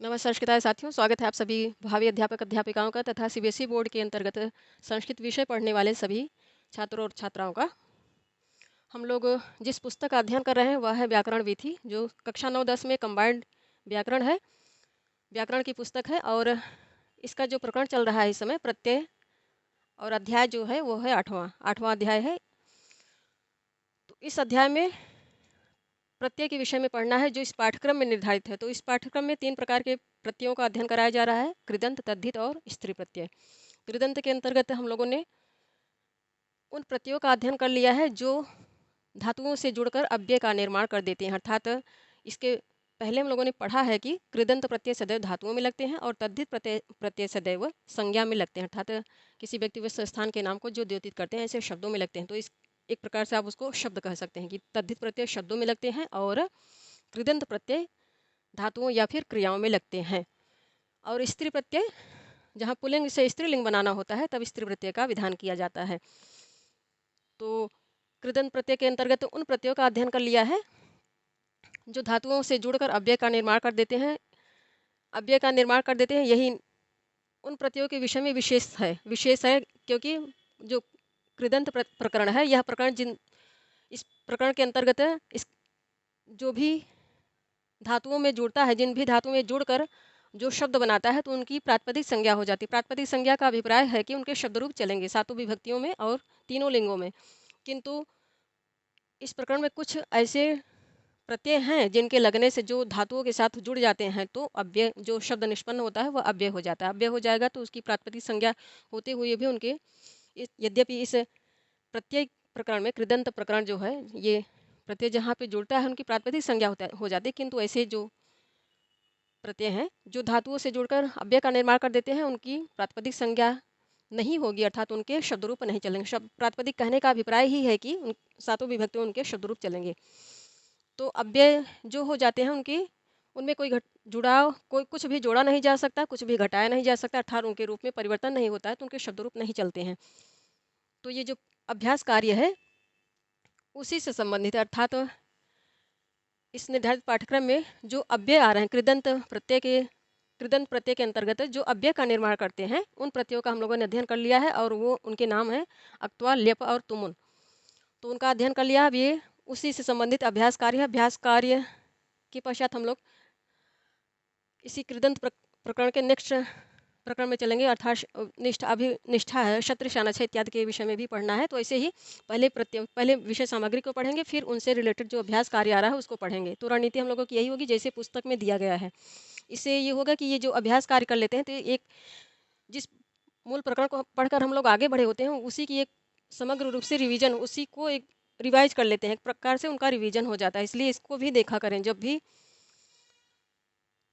नमस्कार संस्कृताय साथियों, स्वागत है आप सभी भावी अध्यापक अध्यापिकाओं का तथा सीबीएसई बोर्ड के अंतर्गत संस्कृत विषय पढ़ने वाले सभी छात्रों और छात्राओं का। हम लोग जिस पुस्तक का अध्ययन कर रहे हैं वह है व्याकरण विधि, जो कक्षा 9-10 में कंबाइंड व्याकरण है, व्याकरण की पुस्तक है। और इसका जो प्रकरण चल रहा है इस समय प्रत्यय, और अध्याय जो है वो है आठवां अध्याय है। तो इस अध्याय में प्रत्यय के विषय में पढ़ना है जो इस पाठ्यक्रम में निर्धारित है। तो इस पाठ्यक्रम में 3 प्रकार के प्रत्ययों का अध्ययन कराया जा रहा है: कृदंत, तद्धित और स्त्री प्रत्यय। कृदंत के अंतर्गत हम लोगों ने उन प्रत्ययों का अध्ययन कर लिया है जो धातुओं से जुड़कर अव्यय का निर्माण कर देते हैं। अर्थात इसके पहले हम लोगों ने पढ़ा है कि कृदंत प्रत्यय सदैव धातुओं में लगते हैं और तद्धित प्रत्यय प्रत्यय सदैव संज्ञा में लगते हैं। अर्थात किसी व्यक्ति व स्थान के नाम को जो द्योतित करते हैं ऐसे शब्दों में लगते हैं। तो इस एक प्रकार से आप उसको शब्द कह सकते हैं कि तद्धित प्रत्यय शब्दों में लगते हैं और कृदंत प्रत्यय धातुओं या फिर क्रियाओं में लगते हैं। और स्त्री प्रत्यय, जहाँ पुल्लिंग से स्त्रीलिंग बनाना होता है तब स्त्री प्रत्यय का विधान किया जाता है। तो कृदंत प्रत्यय के अंतर्गत उन प्रत्ययों का अध्ययन कर लिया है जो धातुओं से जुड़कर अव्यय का निर्माण कर देते हैं। यही उन प्रत्ययों के विषय में विशेष है क्योंकि जो कृदंत प्रकरण है, यह प्रकरण इस प्रकरण के अंतर्गत इस जो भी धातुओं में जुड़ता है, जिन भी धातुओं में जुड़कर जो शब्द बनाता है तो उनकी प्रातिपदिक संज्ञा हो जाती है। प्रातिपदिक संज्ञा का अभिप्राय है कि उनके शब्द रूप चलेंगे सातों विभक्तियों में और तीनों लिंगों में। किंतु इस प्रकरण में कुछ ऐसे प्रत्यय हैं जिनके लगने से जो धातुओं के साथ जुड़ जाते हैं तो अव्यय जो शब्द निष्पन्न होता है वह अव्यय हो जाता है। अव्यय हो जाएगा तो उसकी प्रातिपदिक संज्ञा होते हुए भी उनके यद्यपि इस प्रत्यय प्रकरण में कृदंत प्रकरण जो है, ये प्रत्यय जहाँ पे जुड़ता है उनकी प्रातिपदिक संज्ञा हो जाती है। किंतु ऐसे जो प्रत्यय हैं जो धातुओं से जुड़कर अव्यय का निर्माण कर देते हैं उनकी प्रातिपदिक संज्ञा नहीं होगी, अर्थात उनके शब्द रूप नहीं चलेंगे। शब्द प्रातिपदिक कहने का अभिप्राय ही है कि उन सातों विभक्तियों में उनके शब्द रूप चलेंगे। तो अव्यय जो हो जाते हैं उनकी उनमें कोई जुड़ाव, कोई कुछ भी जोड़ा नहीं जा सकता, कुछ भी घटाया नहीं जा सकता, अर्थात उनके रूप में परिवर्तन नहीं होता है तो उनके शब्द रूप नहीं चलते हैं। तो ये जो अभ्यास कार्य है उसी से संबंधित है। अर्थात इस निर्धारित पाठ्यक्रम में जो अव्यय आ रहे हैं कृदंत प्रत्यय के अंतर्गत जो अव्यय का निर्माण करते हैं उन प्रत्ययों का हम लोगों ने अध्ययन कर लिया है और वो उनके नाम है अक्त्वा, ल्यप और तुमुन। तो उनका अध्ययन कर लिया। अब ये उसी से संबंधित अभ्यास कार्य है। अभ्यास कार्य के पश्चात हम लोग इसी कृदंत प्रकरण के नेक्स्ट प्रकरण में चलेंगे, अर्थात निष्ठा है, क्षत्रिय शानच्छ इत्यादि के विषय में भी पढ़ना है। तो ऐसे ही पहले विषय सामग्री को पढ़ेंगे, फिर उनसे रिलेटेड जो अभ्यास कार्य आ रहा है उसको पढ़ेंगे। तो रणनीति हम लोगों की यही होगी जैसे पुस्तक में दिया गया है। इससे ये होगा कि ये जो अभ्यास कार्य कर लेते हैं तो एक जिस मूल प्रकरण को पढ़कर हम लोग आगे बढ़े होते हैं उसी की एक समग्र रूप से रिवीजन, उसी को एक रिवाइज कर लेते हैं, एक प्रकार से उनका रिवीजन हो जाता है। इसलिए इसको भी देखा करें जब भी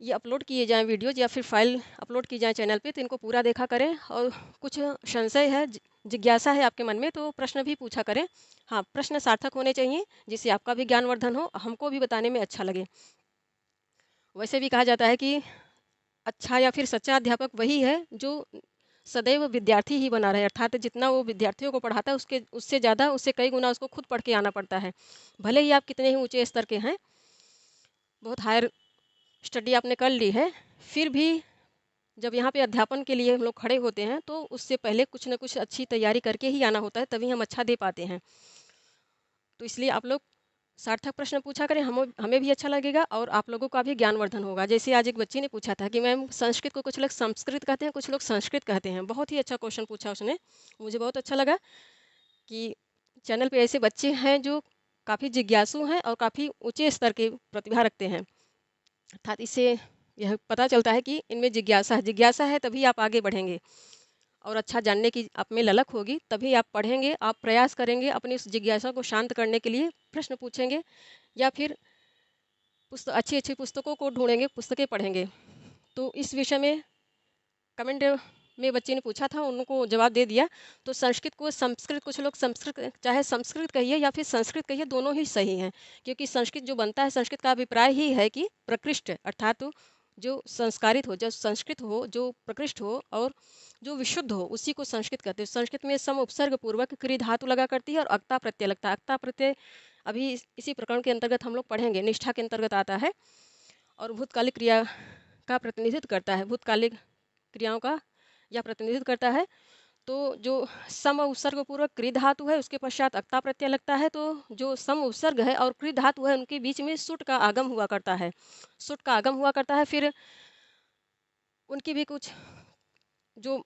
ये अपलोड किए जाएँ वीडियोज़ या फिर फाइल अपलोड की जाए चैनल पे, तो इनको पूरा देखा करें। और कुछ संशय है, जिज्ञासा है आपके मन में तो प्रश्न भी पूछा करें। हाँ, प्रश्न सार्थक होने चाहिए जिससे आपका भी ज्ञानवर्धन हो, हमको भी बताने में अच्छा लगे। वैसे भी कहा जाता है कि अच्छा या फिर सच्चा अध्यापक वही है जो सदैव विद्यार्थी ही बना रहे, अर्थात जितना वो विद्यार्थियों को पढ़ाता है उसके उससे ज़्यादा, उससे कई गुना उसको खुद पढ़ के आना पड़ता है। भले ही आप कितने ही ऊँचे स्तर के हैं, बहुत हायर स्टडी आपने कर ली है, फिर भी जब यहाँ पे अध्यापन के लिए हम लोग खड़े होते हैं तो उससे पहले कुछ न कुछ अच्छी तैयारी करके ही आना होता है, तभी हम अच्छा दे पाते हैं। तो इसलिए आप लोग सार्थक प्रश्न पूछा करें, हमें भी अच्छा लगेगा और आप लोगों का भी ज्ञानवर्धन होगा। जैसे आज एक बच्ची ने पूछा था कि मैम संस्कृत को कुछ लोग संस्कृत कहते हैं, कुछ लोग संस्कृत कहते हैं। बहुत ही अच्छा क्वेश्चन पूछा उसने, मुझे बहुत अच्छा लगा कि चैनल पे ऐसे बच्चे हैं जो काफ़ी जिज्ञासु हैं और काफ़ी ऊँचे स्तर की प्रतिभा रखते हैं। अर्थात इससे यह पता चलता है कि इनमें जिज्ञासा है तभी आप आगे बढ़ेंगे और अच्छा जानने की आप में ललक होगी, तभी आप पढ़ेंगे, आप प्रयास करेंगे अपनी उस जिज्ञासा को शांत करने के लिए, प्रश्न पूछेंगे या फिर अच्छी अच्छी पुस्तकों को ढूंढेंगे, पुस्तकें पढ़ेंगे। तो इस विषय में कमेंट में बच्चे ने पूछा था, उनको जवाब दे दिया। तो संस्कृत को संस्कृत, कुछ लोग संस्कृत, चाहे संस्कृत कहिए या फिर संस्कृत कहिए, दोनों ही सही हैं क्योंकि संस्कृत जो बनता है, संस्कृत का अभिप्राय ही है कि प्रकृष्ट, अर्थात जो संस्कारित हो, जो संस्कृत हो, जो प्रकृष्ट हो और जो विशुद्ध हो, उसी को संस्कृत कहते हैं। संस्कृत में सम उपसर्ग पूर्वक क्री धातु लगा करती है और अक्ता प्रत्यय लगता है। अक्ता प्रत्यय अभी इसी प्रकरण के अंतर्गत हम लोग पढ़ेंगे, निष्ठा के अंतर्गत आता है। और भूतकालिक क्रिया का प्रतिनिधित्व करता है, भूतकालिक क्रियाओं का यह प्रतिनिधित्व करता है। तो जो सम उपसर्ग पूर्वक क्रि धातु है उसके पश्चात अक्ता प्रत्यय लगता है, तो जो सम उपसर्ग है और क्रि धातु है उनके बीच में सुट का आगम हुआ करता है। सुट का आगम हुआ करता है, फिर उनकी भी कुछ जो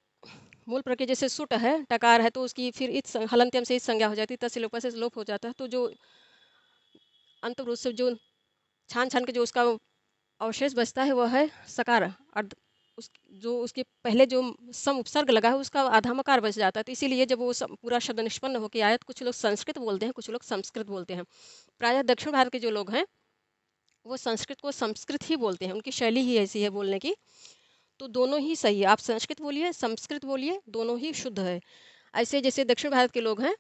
मूल प्रत्यय जैसे सुट है, टकार है, तो उसकी फिर इत हलंत्यम से इत संज्ञा हो जाती है, तस्य लोप से लोप हो जाता है। तो जो अंत रूप से जो छान छान के जो उसका अवशेष बचता है वह है सकार अर्ध, उस जो उसके पहले जो सम उपसर्ग लगा है उसका आधा मकार बच जाता है। तो इसीलिए जब वो पूरा शब्द निष्पन्न होकर आया तो कुछ लोग संस्कृत बोलते हैं, कुछ लोग संस्कृत बोलते हैं। प्रायः दक्षिण भारत के जो लोग हैं वो संस्कृत को संस्कृत ही बोलते हैं, उनकी शैली ही ऐसी है बोलने की। तो दोनों ही सही है, आप संस्कृत बोलिए संस्कृत बोलिए, दोनों ही शुद्ध है। ऐसे जैसे दक्षिण भारत के लोग हैं,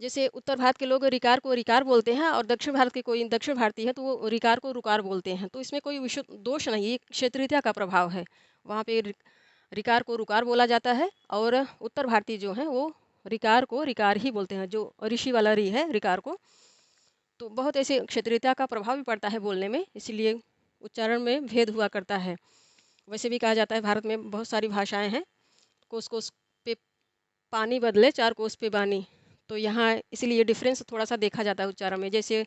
जैसे उत्तर भारत के लोग रिकार को रिकार बोलते हैं और दक्षिण भारत के कोई दक्षिण भारतीय है तो वो रिकार को रुकार बोलते हैं। तो इसमें कोई विशुद्ध दोष नहीं, ये क्षेत्रीयता का प्रभाव है। वहाँ पे रिकार को रुकार बोला जाता है और उत्तर भारतीय जो हैं वो रिकार को रिकार ही बोलते हैं, जो ऋषि वाला री है रिकार को। तो बहुत ऐसे क्षेत्रीयता का प्रभाव भी पड़ता है बोलने में, इसलिए उच्चारण में भेद हुआ करता है। वैसे भी कहा जाता है भारत में बहुत सारी भाषाएं हैं, कोस कोस पे पानी बदले चार कोस पे बानी। तो यहाँ इसलिए डिफरेंस थोड़ा सा देखा जाता है उच्चारण में। जैसे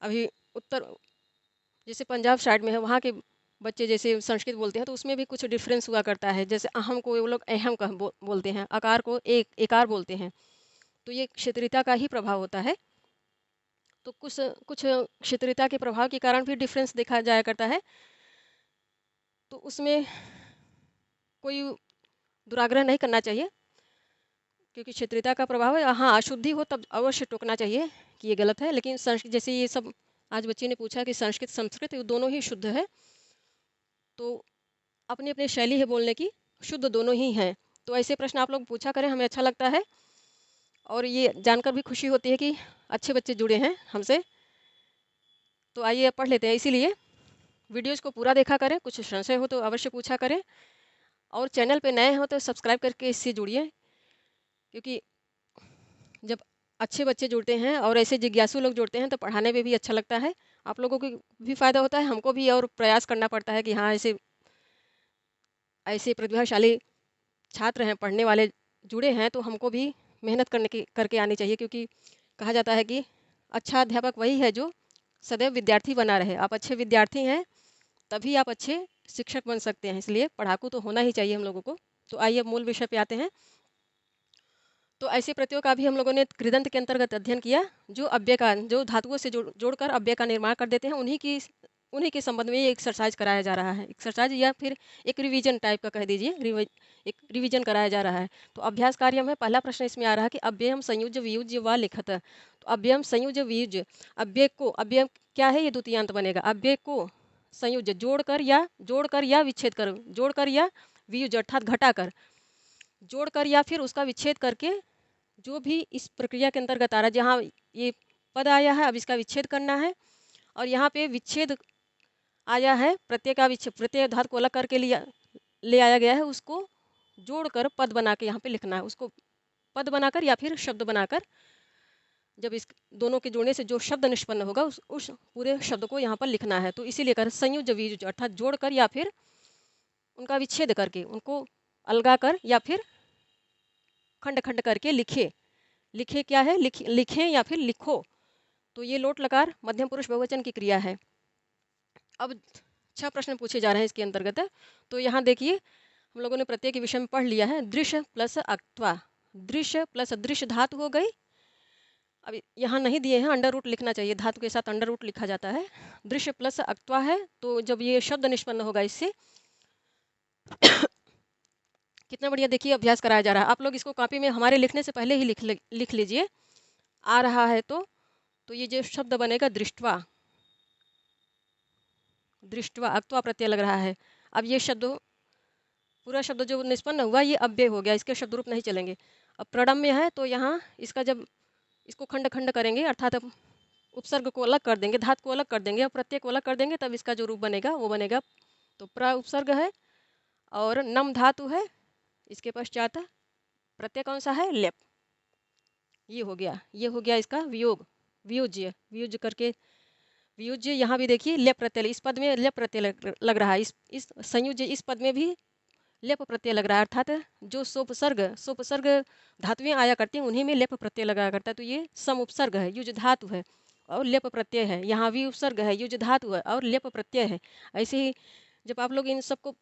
अभी उत्तर जैसे पंजाब साइड में है, वहाँ के बच्चे जैसे संस्कृत बोलते हैं तो उसमें भी कुछ डिफरेंस हुआ करता है। जैसे अहम को वो लोग अहम कह बोलते हैं, आकार को एकार बोलते हैं। तो ये क्षेत्रीयता का ही प्रभाव होता है। तो कुछ कुछ क्षेत्रीयता के प्रभाव के कारण भी डिफरेंस देखा जाया करता है। तो उसमें कोई दुराग्रह नहीं करना चाहिए, क्योंकि क्षेत्रीयता का प्रभाव है। हाँ, अशुद्धि हो तब अवश्य टोकना चाहिए कि ये गलत है। लेकिन संस्कृत जैसे ये सब आज बच्चे ने पूछा कि संस्कृत संस्कृत ये दोनों ही शुद्ध है, तो अपनी अपनी शैली है बोलने की, शुद्ध दोनों ही हैं। तो ऐसे प्रश्न आप लोग पूछा करें, हमें अच्छा लगता है और ये जानकर भी खुशी होती है कि अच्छे बच्चे जुड़े हैं हमसे। तो आइए अब पढ़ लेते हैं। इसीलिए वीडियोज़ को पूरा देखा करें, कुछ संशय हो तो अवश्य पूछा करें और चैनल पे नए हो तो सब्सक्राइब करके इससे जुड़िए, क्योंकि जब अच्छे बच्चे जुड़ते हैं और ऐसे जिज्ञासु लोग जुड़ते हैं तो पढ़ाने में भी अच्छा लगता है। आप लोगों को भी फ़ायदा होता है, हमको भी और प्रयास करना पड़ता है कि हाँ ऐसे ऐसे प्रतिभाशाली छात्र हैं, पढ़ने वाले जुड़े हैं, तो हमको भी मेहनत करके आनी चाहिए। क्योंकि कहा जाता है कि अच्छा अध्यापक वही है जो सदैव विद्यार्थी बना रहे। आप अच्छे विद्यार्थी हैं तभी आप अच्छे शिक्षक बन सकते हैं, इसलिए पढ़ाकू तो होना ही चाहिए हम लोगों को। तो आइए अब मूल विषय पे आते हैं। तो ऐसे प्रत्ययों का भी हम लोगों ने कृदंत के अंतर्गत अध्ययन किया, जो अव्यय का जो धातुओं से जोड़कर अव्यय का निर्माण कर देते हैं। उन्हीं के संबंध में ये एक्सरसाइज कराया जा रहा है। एक्सरसाइज या फिर एक रिवीजन टाइप का कह दीजिए, एक रिवीजन कराया जा रहा है। तो अभ्यास कार्य में पहला प्रश्न इसमें आ रहा है कि अव्ययम संयुज्य वियुज्य व लिखत। तो अव्ययम संयुज्य वियुज्य, अव्यय क्या है, ये द्वितीयांत बनेगा। अव्यय को संयुज्य जोड़कर या विच्छेद कर, जोड़कर या वियुज्य अर्थात घटाकर, जोड़कर या फिर उसका विच्छेद करके, जो भी इस प्रक्रिया के अंतर्गत आ रहा है। जहाँ ये पद आया है अब इसका विच्छेद करना है, और यहाँ पे विच्छेद आया है, प्रत्यय का विच्छेद, प्रत्यय धातु को अलग करके ले आया गया है, उसको जोड़कर पद बना के यहाँ पे लिखना है। उसको पद बनाकर या फिर शब्द बनाकर, जब इस दोनों के जोड़ने से जो शब्द निष्पन्न होगा उस पूरे शब्द को यहाँ पर लिखना है। तो इसीलिए कर संयुज वियुज अर्थात जोड़कर या फिर उनका विच्छेद करके, उनको अलगा कर या फिर खंड खंड करके लिखे क्या है, लिखें या फिर लिखो। तो ये लोट लकार मध्यम पुरुष बहुवचन की क्रिया है। अब 6 प्रश्न पूछे जा रहे हैं इसके अंतर्गत। तो यहाँ देखिए हम लोगों ने प्रत्यय के विषय में पढ़ लिया है। दृश्य प्लस अक्त्वा, दृश्य प्लस दृश्य धातु हो गई। अब यहाँ नहीं दिए हैं, अंडर रूट लिखना चाहिए, धातु के साथ अंडर रूट लिखा जाता है। दृश्य प्लस अक्त्वा है, तो जब ये शब्द निष्पन्न होगा इससे कितना बढ़िया देखिए अभ्यास कराया जा रहा है। आप लोग इसको कॉपी में हमारे लिखने से पहले ही लिख लीजिए, आ रहा है तो ये जो शब्द बनेगा दृष्टवा, दृष्टवा अक्त्वा प्रत्यय लग रहा है। अब ये शब्द पूरा शब्द जो निष्पन्न हुआ ये अव्यय हो गया, इसके शब्द रूप नहीं चलेंगे। अब प्रणम्य है तो यहाँ इसका जब इसको खंड खंड करेंगे, अर्थात अब उपसर्ग को अलग कर देंगे, धातु को अलग कर देंगे और प्रत्यय को अलग कर देंगे, तब इसका जो रूप बनेगा वो बनेगा। तो प्र उपसर्ग है और नम धातु है, इसके पश्चात प्रत्यय कौन सा है, लेप। ये हो गया इसका वियोग, वियोज्य करके वियोज्य यहाँ भी देखिए लेप प्रत्यय, इस पद में लेप प्रत्यय लग रहा है, इस संयुज्य इस पद में भी लेप प्रत्यय लग रहा है, अर्थात जो सोपसर्ग धातुएं आया करती हैं उन्हीं में लेप प्रत्यय लगा करता है। तो ये सम उपसर्ग है, युज धातु है और लेप प्रत्यय है। यहाँ भी उपसर्ग है, युज धातु है और लेप प्रत्यय है। ऐसे ही जब आप लोग इन सबको,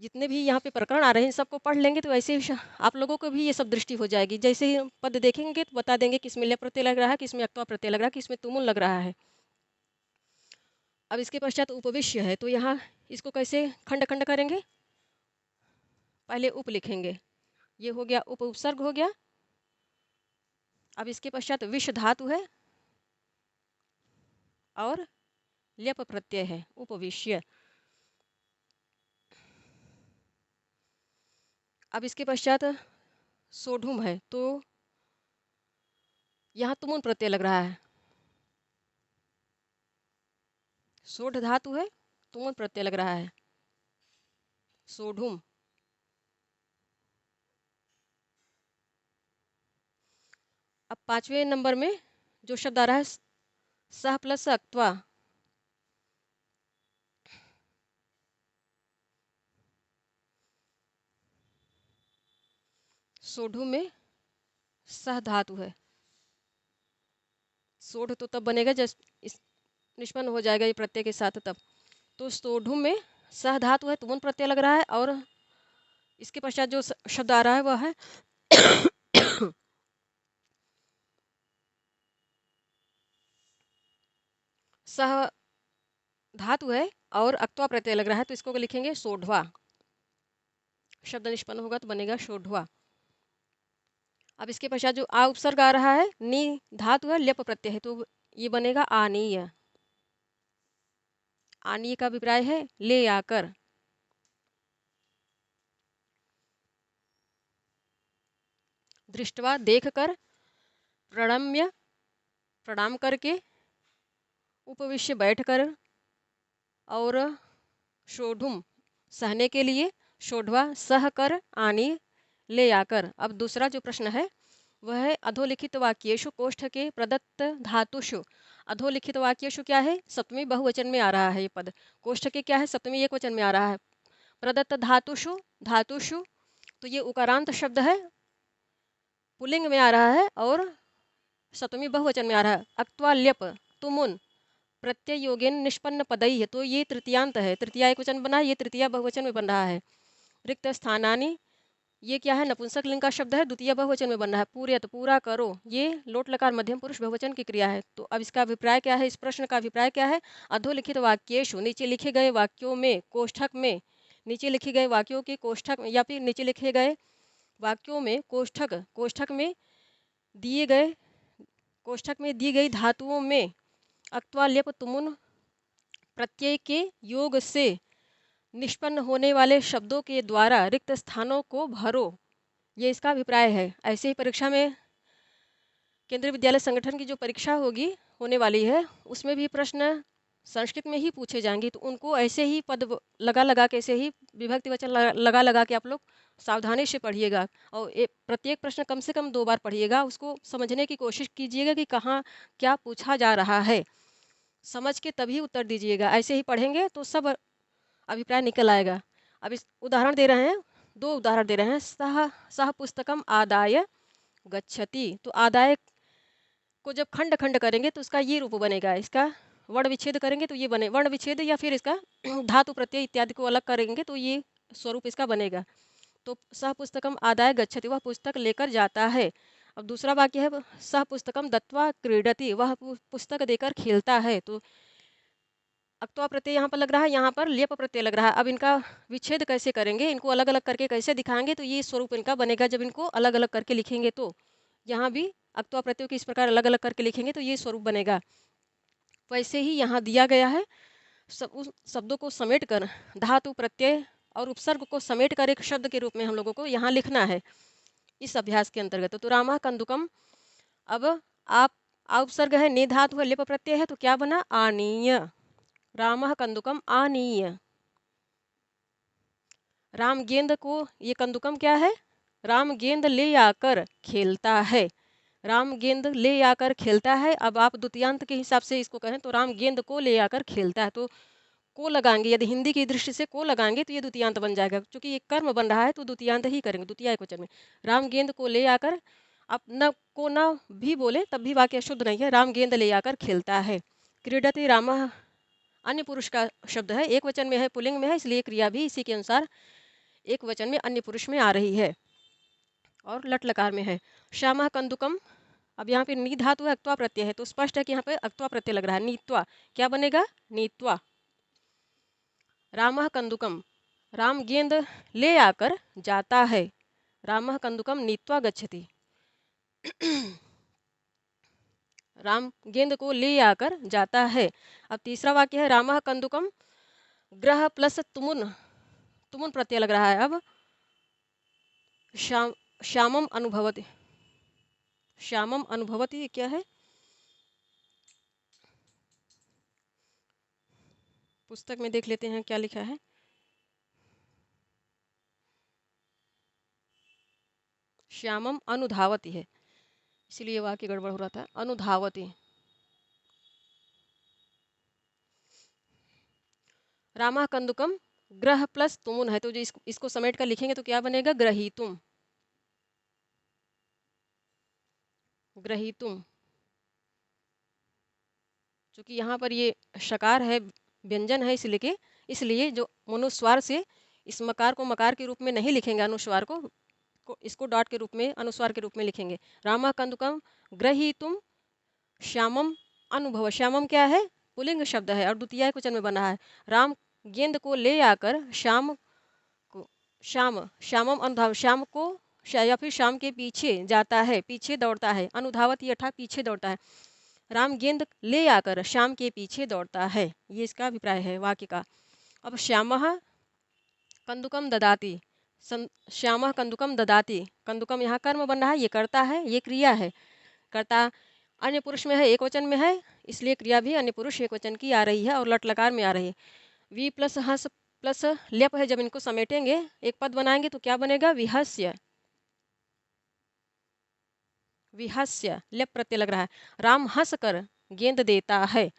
जितने भी यहाँ पे प्रकरण आ रहे हैं इन सबको पढ़ लेंगे तो ऐसे ही आप लोगों को भी ये सब दृष्टि हो जाएगी। जैसे ही पद देखेंगे तो बता देंगे किसमें लेप प्रत्यय लग रहा है, किसमें अक्त्वा प्रत्यय लग रहा है, किसमें तुमुल लग रहा है। अब इसके पश्चात उपविश्य है, तो यहाँ इसको कैसे खंड खंड करेंगे, पहले उप लिखेंगे, ये हो गया उप उपसर्ग हो गया। अब इसके पश्चात विष धातु है और लेप प्रत्यय है, उपविश्य। अब इसके पश्चात सोढुम है, तो यहाँ तुमुन प्रत्यय लग रहा है, सोढ़ धातु है, तुमुन प्रत्यय लग रहा है, सोढुम। अब 5वें नंबर में जो शब्द आ रहा है सह प्लस अक्त्वा, सोढुम में सह धातु है, सोढ़ तो तब बनेगा जब इस निष्पन्न हो जाएगा ये प्रत्यय के साथ तब। तो सोढुम में सह धातु है, तुमुन प्रत्यय लग रहा है और इसके पश्चात जो शब्द आ रहा है वह है सह धातु है और अक्त्वा प्रत्यय लग रहा है, तो इसको लिखेंगे सोढ़वा। शब्द निष्पन्न होगा तो बनेगा सोढ़वा। अब इसके पश्चात जो आ उपसर्ग आ रहा है, नी धातु है, लेप प्रत्यय है, तो ये बनेगा आनीय। आनीय का अभिप्राय है ले आकर। दृष्टवा देखकर, प्रणम्य प्रणाम करके, उपविश्य बैठकर और शोढुम सहने के लिए, शोढ़वा सह कर आनी ले आकर। अब दूसरा जो प्रश्न है वह है अधोलिखित वाक्येषु कोष्ठ के प्रदत्त धातुषु। अधोलिखित वाक्येषु क्या है, सप्तमी बहुवचन में आ रहा है ये पद। कोष्ठ के क्या है, सप्तमी एक वचन में आ रहा है। प्रदत्त धातुषु, धातुषु तो ये उकारांत शब्द है, पुल्लिंग में आ रहा है और सप्तमी बहुवचन में आ रहा है। अक्त्वा ल्यप तुमुन प्रत्यय योगेन निष्पन्न पदई है, तो ये तृतीयांत है, तृतीया एक वचन बना है, ये तृतीया बहुवचन में बन रहा है। रिक्त स्थानानि, ये क्या है, नपुंसक लिंग का शब्द है, द्वितीय बहुवचन में बन रहा है। पूर्यत पूरा करो, ये लोट लकार मध्यम पुरुष बहुवचन की क्रिया है। तो अब इसका अभिप्राय क्या है, इस प्रश्न का अभिप्राय क्या है, अधोलिखित वाक्येषु नीचे लिखे गए वाक्यों में, कोष्ठक में, नीचे लिखे गए वाक्यों के कोष्ठक या फिर नीचे लिखे गए वाक्यों में कोष्ठक में दिए गए, कोष्ठक में दी गई धातुओं में अक्त्वा ल्यप तुमुन प्रत्यय के योग से निष्पन्न होने वाले शब्दों के द्वारा रिक्त स्थानों को भरो, ये इसका अभिप्राय है। ऐसे ही परीक्षा में केंद्रीय विद्यालय संगठन की जो परीक्षा होगी होने वाली है उसमें भी प्रश्न संस्कृत में ही पूछे जाएंगे, तो उनको ऐसे ही पद लगा लगा के, ऐसे ही विभक्ति वचन लगा लगा के आप लोग सावधानी से पढ़िएगा और प्रत्येक प्रश्न कम से कम 2 बार पढ़िएगा, उसको समझने की कोशिश कीजिएगा कि कहाँ क्या पूछा जा रहा है, समझ के तभी उत्तर दीजिएगा। ऐसे ही पढ़ेंगे तो सब अभिप्राय निकल आएगा। अब इस उदाहरण दे रहे हैं, 2 उदाहरण दे रहे हैं। सह पुस्तकम आदाय गच्छति, तो आदाय को जब खंड खंड करेंगे तो उसका ये रूप बनेगा, इसका वर्ण विच्छेद करेंगे तो ये बने, वर्ण विच्छेद या फिर इसका धातु प्रत्यय इत्यादि को अलग करेंगे तो ये स्वरूप इसका बनेगा। तो सह पुस्तकम आदाय गच्छति, वह पुस्तक लेकर जाता है। अब दूसरा वाक्य है सह पुस्तकम दत्वा क्रीडति, वह पुस्तक देकर खेलता है। तो अक्त्वा प्रत्यय यहाँ पर लग रहा है, यहाँ पर लेप प्रत्यय लग रहा है। अब इनका विच्छेद कैसे करेंगे, इनको अलग अलग करके कैसे दिखाएंगे, तो ये स्वरूप इनका बनेगा जब इनको अलग अलग करके लिखेंगे। तो यहाँ भी अक्त्वा प्रत्यय को इस प्रकार अलग अलग करके लिखेंगे तो ये स्वरूप बनेगा। वैसे ही यहाँ दिया गया है, उस शब्दों को समेट कर, धातु प्रत्यय और उपसर्ग को समेट कर एक शब्द के रूप में हम लोगों को यहाँ लिखना है इस अभ्यास के अंतर्गत। तो रामा कंदुकम, अब आप उपसर्ग है, ने धातु है, लेप प्रत्यय है, तो क्या बना, आनीय। रामः कंदुकम आनीय। राम गेंद को, ये कंदुकम क्या है, राम गेंद ले आकर खेलता है। राम गेंद ले आकर खेलता है। अब आप द्वितीयांत के हिसाब से इसको कहें तो राम गेंद को ले आकर खेलता है, तो को लगाएंगे, यदि हिंदी की दृष्टि से को लगाएंगे तो ये द्वितीयांत बन जाएगा, क्योंकि ये कर्म बन रहा है तो द्वितीयांत ही करेंगे, द्वितीय एकवचन में। राम गेंद को ले आकर, आप न को न भी बोले तब भी वाक्य शुद्ध नहीं है, राम गेंद ले आकर खेलता है। क्रीडति रामः अन्य पुरुष का शब्द है, एक वचन में है, पुल्लिंग में है, इसलिए क्रिया भी इसी के अनुसार एक वचन में अन्य पुरुष में आ रही है और लट लकार में है। श्यामः कंदुकम, अब यहाँ पे नी धातु है, अक्त्वा प्रत्यय है, तो स्पष्ट है कि यहाँ पे अक्त्वा प्रत्यय लग रहा है। नीत्वा क्या बनेगा, नीत्वा। रामः कंदुकम, राम गेंद ले आकर जाता है। रामः कंदुकम नीत्वा गच्छति, राम गेंद को ले आकर जाता है। अब तीसरा वाक्य है रामः कंदुकम ग्रह प्लस तुमुन, तुमुन प्रत्यय लग रहा है। अब श्यामम अनुभवति, श्यामम अनुभवति क्या है, पुस्तक में देख लेते हैं क्या लिखा है। श्यामम अनुधावती है, इसलिए वाक्य गड़बड़ हो रहा था। अनुधावती, रामा कंदुकम ग्रह प्लस तुमुन है, तो जो इसको समेट कर लिखेंगे तो क्या बनेगा, ग्रहीतुम, ग्रहीतुम। चूँकि यहाँ पर ये शकार है, व्यंजन है, इसलिए जो मनुस्वार से इस मकार को मकार के रूप में नहीं लिखेंगे, अनुस्वार को इसको डॉट के रूप में अनुस्वार के रूप में लिखेंगे। रामा कंदुकम ग्रहीतुम श्यामम अनुभव, श्यामम क्या है, पुल्लिंग शब्द है और द्वितीय वचन में बना है। राम गेंद को ले आकर श्याम को, श्यामम अनुधाव, श्याम को या फिर श्याम के पीछे जाता है, पीछे दौड़ता है। अनुधावत ये अर्थात पीछे दौड़ता है। राम गेंद ले आकर श्याम के पीछे दौड़ता है, ये इसका अभिप्राय है वाक्य का। अब श्यामः कंदुकम ददाति, श्यामः कंदुकम ददाति, कंदुकम यहाँ कर्म बन रहा है, ये करता है, ये क्रिया है। कर्ता अन्य पुरुष में है, एक वचन में है, इसलिए क्रिया भी अन्य पुरुष एक वचन की आ रही है और लट लकार में आ रही है। वी प्लस हस प्लस लेप है, जब इनको समेटेंगे एक पद बनाएंगे तो क्या बनेगा, विहस्य, विहस्य, लेप प्रत्यय लग रहा है। राम हंस कर गेंद देता है।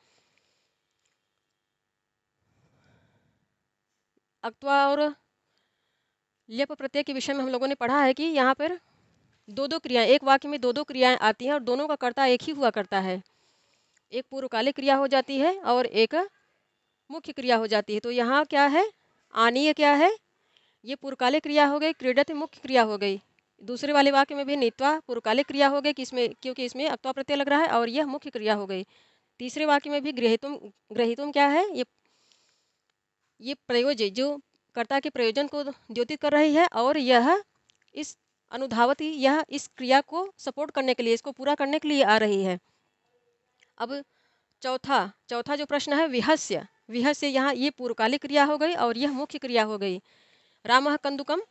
अक्त्वा और लेप प्रत्यय के विषय में हम लोगों ने पढ़ा है कि यहाँ पर दो दो क्रियाएं, एक वाक्य में दो दो क्रियाएं आती हैं और दोनों का कर्ता एक ही हुआ करता है। एक पूर्वकालिक क्रिया हो जाती है और एक मुख्य क्रिया हो जाती है। तो यहाँ क्या है, आनीय क्या है, ये पूर्वकालिक क्रिया हो गई, क्रीडत मुख्य क्रिया हो गई। दूसरे वाले वाक्य में भी नीत्वा पूर्वकालिक क्रिया हो गई, किसमें, क्योंकि इसमें अक्त्वा प्रत्यय लग रहा है और यह मुख्य क्रिया हो गई। तीसरे वाक्य में भी ग्रहीतुम, ग्रहीतुम क्या है, ये प्रयोज्य जो कर्ता के प्रयोजन को द्योतित कर रही है और यह इस अनुधावती, यह इस क्रिया को सपोर्ट करने के लिए, इसको पूरा करने के लिए आ रही है। अब चौथा जो प्रश्न है विहस्य, विहस्य यहाँ ये पूर्वकालिक क्रिया हो गई और यह मुख्य क्रिया हो गई। रामः कंदुकम,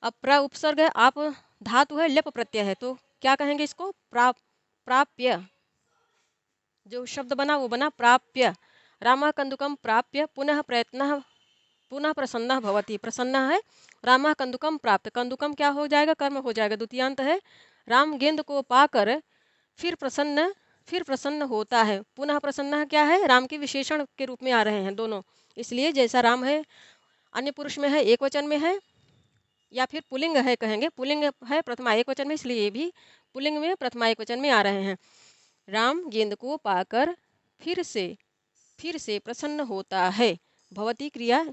अब प्र उपसर्ग है, आप धातु है, लेप प्रत्यय है, तो क्या कहेंगे इसको, प्राप्य, जो शब्द बना वो बना प्राप्य। रामः कंदुकम प्राप्य पुनः प्रयत्न पुनः प्रसन्न भवती, प्रसन्न है। रामः कंदुकम प्राप्त, कंदुकम क्या हो जाएगा, कर्म हो जाएगा, द्वितीयांत है। राम गेंद को पाकर फिर प्रसन्न होता है। पुनः प्रसन्न क्या है, राम के विशेषण के रूप में आ रहे हैं दोनों, इसलिए जैसा राम है अन्य पुरुष में है, एक वचन में है, या फिर पुल्लिंग है कहेंगे, पुल्लिंग है प्रथमा एक वचन में, इसलिए ये भी पुल्लिंग में प्रथमा एक वचन में आ रहे हैं। राम गेंद को पाकर फिर से प्रसन्न होता है। भवती क्रिया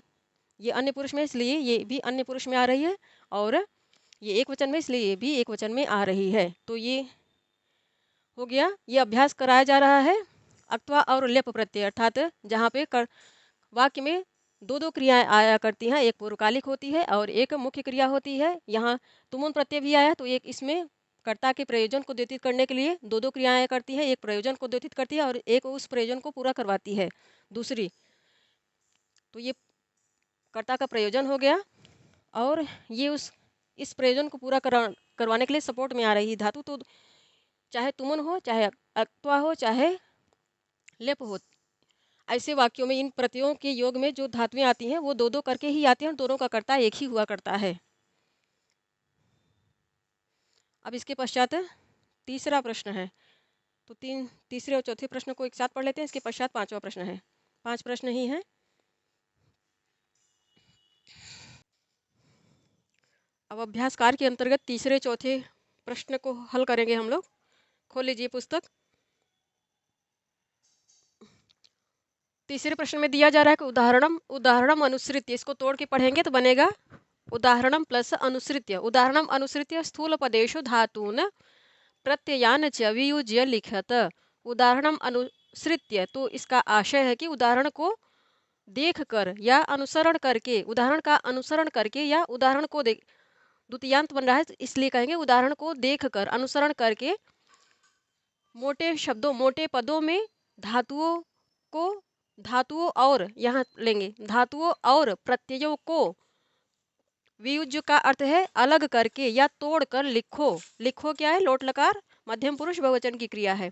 ये अन्य पुरुष में, इसलिए ये भी अन्य पुरुष में आ रही है और ये एक वचन में, इसलिए ये भी एक वचन में आ रही है। तो ये हो गया, ये अभ्यास कराया जा रहा है अक्त्वा और लेप प्रत्यय, अर्थात जहाँ पे वाक्य में दो दो क्रियाएं आया करती हैं, एक पूर्वकालिक होती है और एक मुख्य क्रिया होती है। यहाँ तुमुन प्रत्यय भी आया, तो एक इसमें कर्ता के प्रयोजन को द्योतित करने के लिए दो दो क्रियाएं करती है, एक प्रयोजन को द्योतित करती है और एक उस प्रयोजन को पूरा करवाती है दूसरी। तो ये कर्ता का प्रयोजन हो गया और ये इस प्रयोजन को पूरा करवाने के लिए सपोर्ट में आ रही धातु, तो चाहे तुमुन हो, चाहे अक्त्वा हो, चाहे लेप हो, ऐसे वाक्यों में इन प्रत्ययों के योग में जो धातुएं आती हैं वो दो दो करके ही आती हैं और दोनों का कर्ता एक ही हुआ करता है। अब इसके पश्चात तीसरा प्रश्न है। तो तीसरे और चौथे प्रश्न को एक साथ पढ़ लेते हैं, इसके पश्चात पांचवा प्रश्न है। 5 प्रश्न ही हैं। अब अभ्यास कार्य के अंतर्गत तीसरे चौथे प्रश्न को हल करेंगे हम लोग। खोल लीजिए पुस्तक। तीसरे प्रश्न में दिया जा रहा है कि उदाहरणम अनुसृत्य, इसको तोड़ के पढ़ेंगे तो बनेगा उदाहरणम प्लस अनुसृत्य। उदाहरणम अनुसृत्य स्थूल पदेशु धातून प्रत्ययान च वियुज्य लिखत। उदाहरणम अनुसृत्य, तो इसका आशय है कि उदाहरण को देखकर या अनुसरण करके, उदाहरण का अनुसरण करके या उदाहरण को देख, द्वितीयांत बन रहा है इसलिए कहेंगे उदाहरण को देखकर अनुसरण करके मोटे शब्दों मोटे पदों में धातुओं और यहाँ लेंगे धातुओं और प्रत्ययों को वियुज्य का अर्थ है अलग करके या तोड़कर लिखो। लिखो क्या है? लोट लकार मध्यम पुरुष बहुवचन की क्रिया है।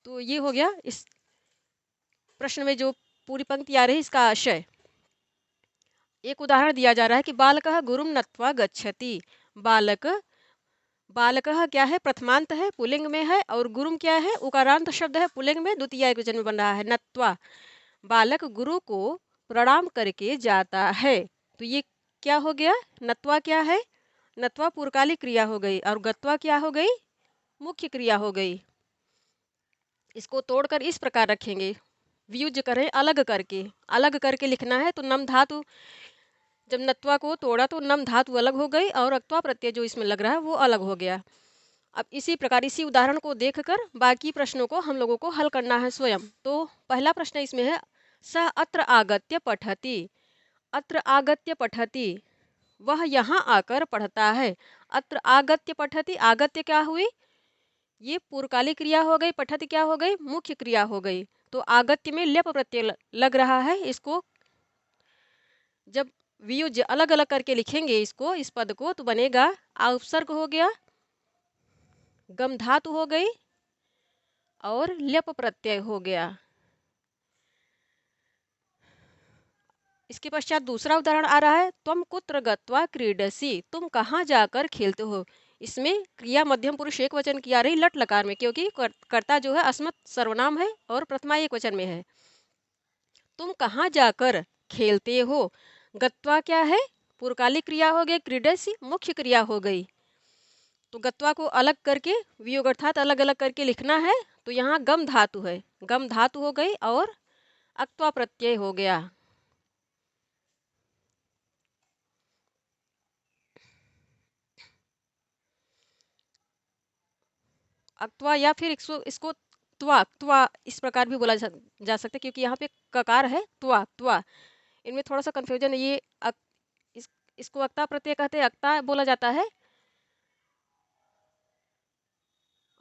तो ये हो गया इस प्रश्न में जो पूरी पंक्ति आ रही है इसका आशय। एक उदाहरण दिया जा रहा है कि बालकः गुरुं नत्वा गच्छति। बालकः क्या है? प्रथमांत है, पुल्लिंग में है, और गुरुम क्या है? उकारांत शब्द है, पुल्लिंग में द्वितीय एकवचन में बन रहा है। नत्वा, बालक गुरु को प्रणाम करके जाता है। तो ये क्या हो गया? नत्वा क्या है? नत्वा पूर्वकालिक क्रिया हो गई और गत्वा क्या हो गई? मुख्य क्रिया हो गई। इसको तोड़कर इस प्रकार रखेंगे, व्युज करें अलग करके लिखना है। तो नम धातु, जब नत्वा को तोड़ा तो नम धातु अलग हो गई और अक्त्वा प्रत्यय जो इसमें लग रहा है वो अलग हो गया। अब इसी प्रकार इसी उदाहरण को देखकर बाकी प्रश्नों को हम लोगों को हल करना है स्वयं। तो पहला प्रश्न इसमें है सः अत्र आगत्य पठति। अत्र आगत्य पठति, वह यहाँ आकर पढ़ता है। अत्र आगत्य पठति, आगत्य क्या हुई? ये पूर्वकालिक क्रिया हो गई, पठति क्या हो गई? मुख्य क्रिया हो गई। तो आगत्य में ल्यप प्रत्यय लग रहा है। इसको जब वियुज्य अलग अलग करके लिखेंगे इसको, इस पद को, तो बनेगा उपसर्ग हो गया, गम धातु हो गई और ल्यप प्रत्यय हो गया। इसके पश्चात दूसरा उदाहरण आ रहा है त्वम कुत्र गत्वा क्रीडसी। तुम कहाँ जाकर खेलते हो। इसमें क्रिया मध्यम पुरुष एक वचन की आ रही लट लकार में, क्योंकि कर्ता जो है अस्मत् सर्वनाम है और प्रथमा एक वचन में है। तुम कहाँ जाकर खेलते हो। गत्वा क्या है? पूर्वकालिक क्रिया हो गई, क्रीडसी मुख्य क्रिया हो गई। तो गत्वा को अलग करके वियोग अर्थात अलग अलग करके लिखना है। तो यहाँ गम धातु है, गम धातु हो गई और अक्त्वा प्रत्यय हो गया। अक्त्वा या फिर इसको त्वा त्वा इस प्रकार भी बोला जा सकता है, क्योंकि यहाँ पे ककार है त्वा त्वा। इनमें थोड़ा सा कंफ्यूजन है। ये इसको अक्ता प्रत्यय कहते हैं, अक्ता बोला जाता है,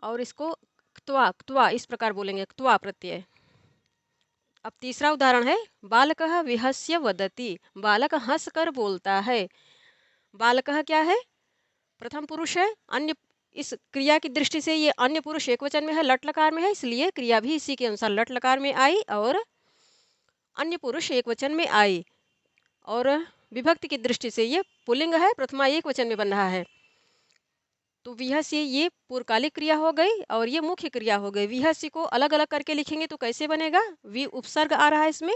और इसको त्वा त्वा इस प्रकार बोलेंगे, त्वा प्रत्यय। अब तीसरा उदाहरण है बालकः विहस्य वदति। बालक हंस कर बोलता है। बालकः क्या है? प्रथम पुरुष है, अन्य इस क्रिया की दृष्टि से ये अन्य पुरुष एक वचन में है, लट लकार में है, इसलिए क्रिया भी इसी के अनुसार लट लकार में आई और अन्य पुरुष एक वचन में आई। और विभक्ति की दृष्टि से ये पुल्लिंग है, प्रथमा एक वचन में बन रहा है। तो विहस्य ये पूर्वकालिक क्रिया हो गई और ये मुख्य क्रिया हो गई। विहस्य को अलग अलग करके लिखेंगे तो कैसे बनेगा? वि उपसर्ग आ रहा है, इसमें